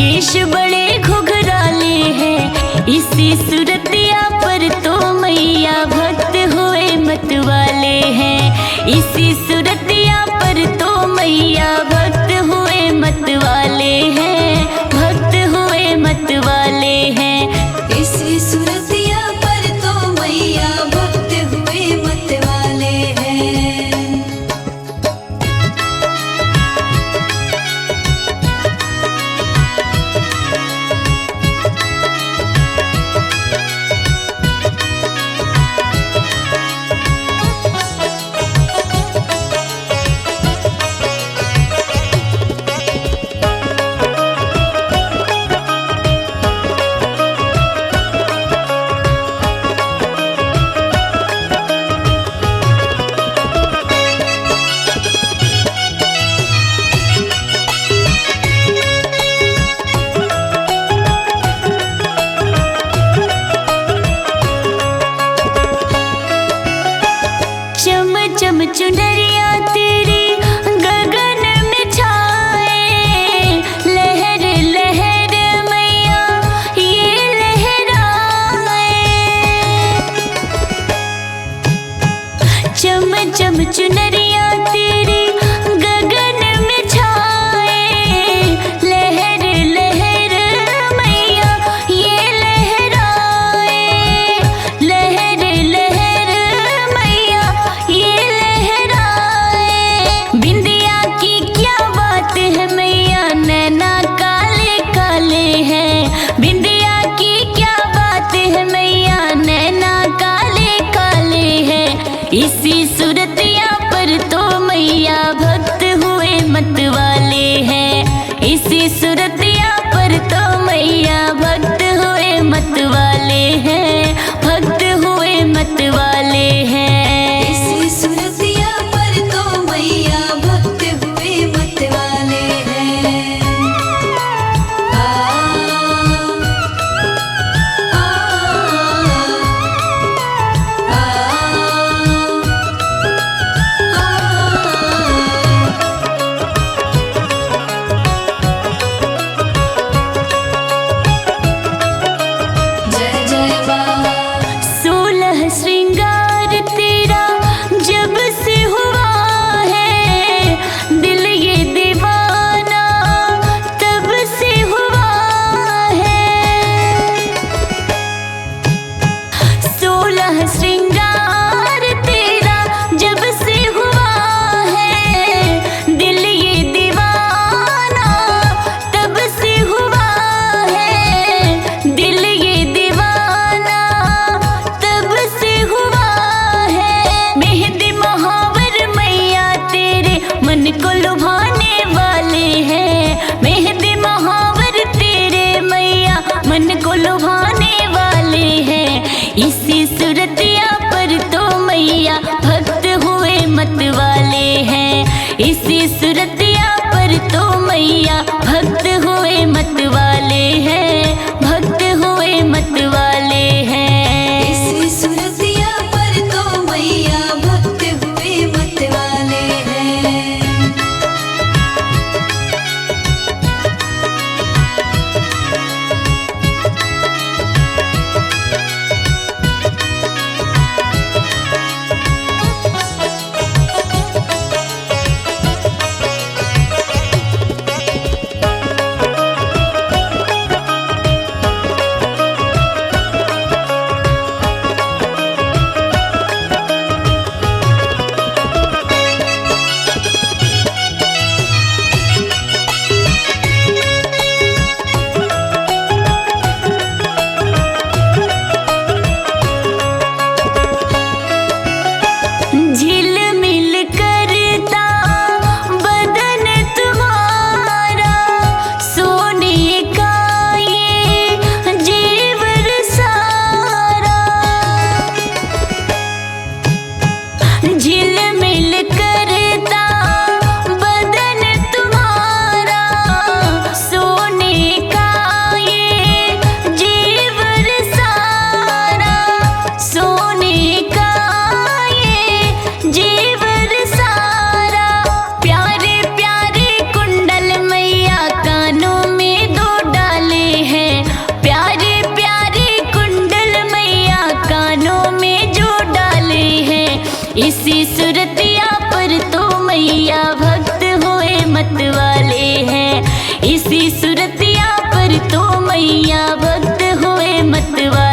केश बड़े घुघराले हैं, इसी सूरतिया पर तो मैया भक्त हुए मत वाले हैं। इसी सूरतिया पर तो मैया भक्त हुए मत वाले हैं, भक्त हुए मत वाले हैं। इसी सूरतिया पर तो मैया भक्त हुए मत वाले हैं। चम चुनरिया तेरी गगन में छाए, लहर लहर मैया ये लहराए। चम चम चुनरिया तेरी गगन में छाए, लहर लहर मैया ये लहराए। लहर लहर मैया ये लहराए। बिंदिया की क्या बात है मैया, नैना काले काले हैं। बिंदिया की क्या बात है मैया, नैना काले काले हैं। इसी सूरतिया पर तो मैया भक्त हुए मत वाले हैं। इसी सूरतिया पर तो मैया भक्त हुए मत वाले हैं, भक्त हुए मत वाले हैं। इसी सूरतिया पर तो मैया भक्त हुए मत वाले हैं। आ, आ, आ, जय जय बाबा। 16 श्रृंगार तेरा मत वाले